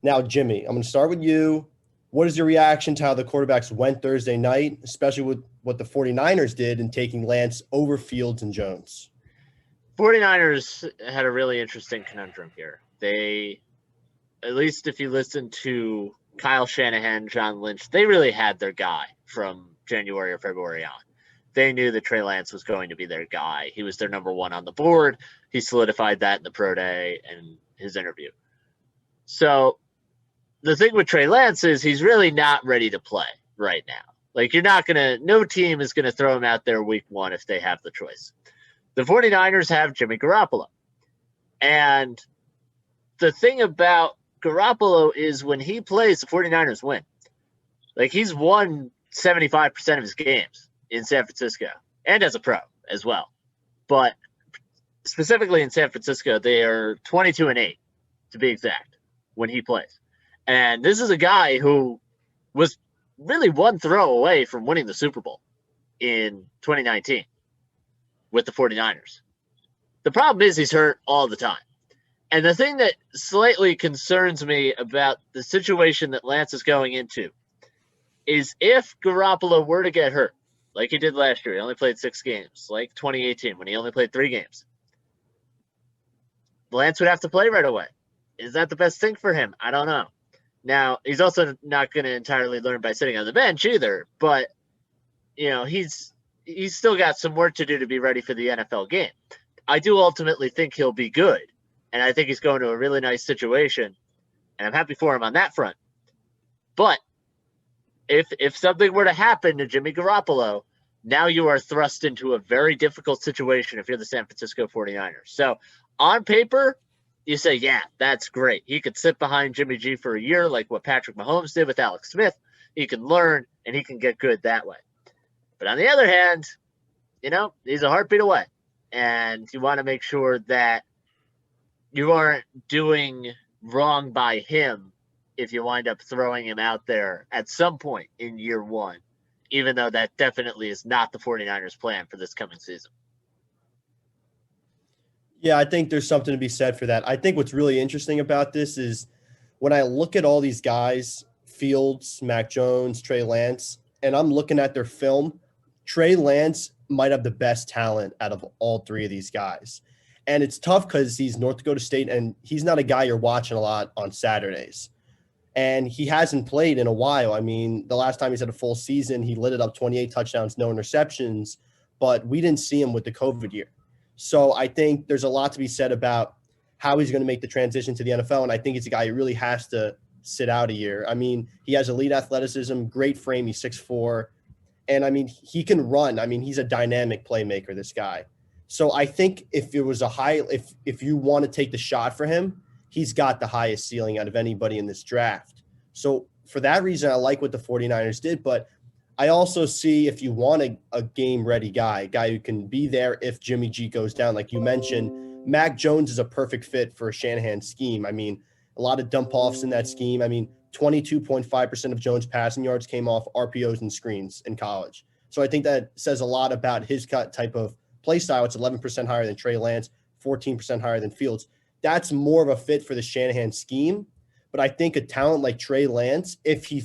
Now, Jimmy, I'm going to start with you. What is your reaction to how the quarterbacks went Thursday night, especially with what the 49ers did in taking Lance over Fields and Jones? 49ers had a really interesting conundrum here. They, at least if you listen to Kyle Shanahan, John Lynch, they really had their guy from January or February on. They knew that Trey Lance was going to be their guy. He was their number one on the board. He solidified that in the pro day and his interview. So the thing with Trey Lance is he's really not ready to play right now. Like, no team is going to throw him out there week one if they have the choice. The 49ers have Jimmy Garoppolo. And the thing about Garoppolo is when he plays, the 49ers win. Like, he's won 75% of his games in San Francisco and as a pro as well. But specifically in San Francisco, they are 22-8 to be exact when he plays. And this is a guy who was really one throw away from winning the Super Bowl in 2019 with the 49ers. The problem is he's hurt all the time. And the thing that slightly concerns me about the situation that Lance is going into is if Garoppolo were to get hurt, like he did last year, he only played 6 games, like 2018 when he only played 3 games, Lance would have to play right away. Is that the best thing for him? I don't know. Now, he's also not going to entirely learn by sitting on the bench either, but he's still got some work to do to be ready for the NFL game. I do ultimately think he'll be good, and I think he's going to a really nice situation, and I'm happy for him on that front. But if something were to happen to Jimmy Garoppolo, now you are thrust into a very difficult situation if you're the San Francisco 49ers. So on paper, you say, yeah, that's great. He could sit behind Jimmy G for a year like what Patrick Mahomes did with Alex Smith. He can learn, and he can get good that way. But on the other hand, he's a heartbeat away. And you want to make sure that you aren't doing wrong by him if you wind up throwing him out there at some point in year one, even though that definitely is not the 49ers' plan for this coming season. Yeah, I think there's something to be said for that. I think what's really interesting about this is when I look at all these guys, Fields, Mac Jones, Trey Lance, and I'm looking at their film, Trey Lance might have the best talent out of all 3 of these guys. And it's tough because he's North Dakota State, and he's not a guy you're watching a lot on Saturdays. And he hasn't played in a while. I mean, the last time he's had a full season, he lit it up 28 touchdowns, no interceptions, but we didn't see him with the COVID year. So I think there's a lot to be said about how he's going to make the transition to the NFL, and I think he's a guy who really has to sit out a year. I mean, he has elite athleticism, great frame, he's 6'4", and I mean, he can run. I mean, he's a dynamic playmaker, this guy. So I think if it was if you want to take the shot for him, he's got the highest ceiling out of anybody in this draft. So for that reason, I like what the 49ers did, but I also see if you want a game-ready guy, a guy who can be there if Jimmy G goes down. Like you mentioned, Mac Jones is a perfect fit for a Shanahan scheme. I mean, a lot of dump-offs in that scheme. I mean, 22.5% of Jones' passing yards came off RPOs and screens in college. So I think that says a lot about his type of play style. It's 11% higher than Trey Lance, 14% higher than Fields. That's more of a fit for the Shanahan scheme. But I think a talent like Trey Lance, if he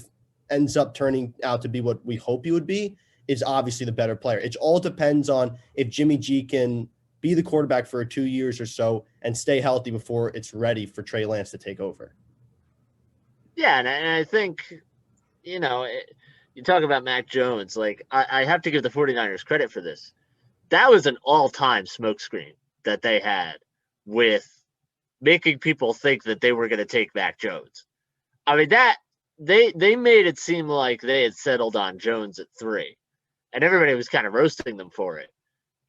ends up turning out to be what we hope he would be, is obviously the better player. It all depends on if Jimmy G can be the quarterback for 2 years or so and stay healthy before it's ready for Trey Lance to take over. Yeah, and I think, you talk about Mac Jones. Like, I have to give the 49ers credit for this. That was an all-time smokescreen that they had with making people think that they were going to take Mac Jones. I mean, that they made it seem like they had settled on Jones at 3, and everybody was kind of roasting them for it.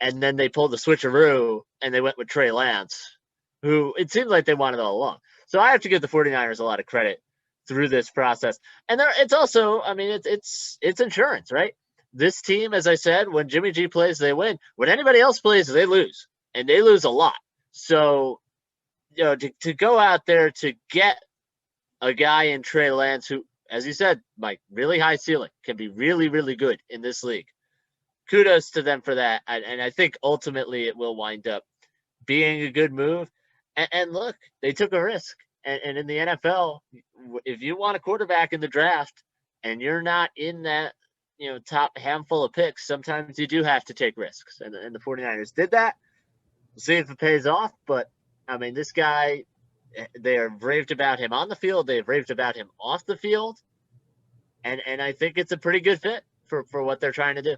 And then they pulled the switcheroo, and they went with Trey Lance, who it seemed like they wanted all along. So I have to give the 49ers a lot of credit through this process. And it's also, I mean, it's insurance, right? This team, as I said, when Jimmy G plays, they win. When anybody else plays, they lose, and they lose a lot. So, to go out there to get a guy in Trey Lance who, as you said, Mike, really high ceiling, can be really, really good in this league. Kudos to them for that. And I think ultimately it will wind up being a good move. And look, they took a risk. And in the NFL, if you want a quarterback in the draft and you're not in that, top handful of picks, sometimes you do have to take risks. And the 49ers did that. We'll see if it pays off. But, I mean, this guy, they are raved about him on the field. They've raved about him off the field. And I think it's a pretty good fit for what they're trying to do.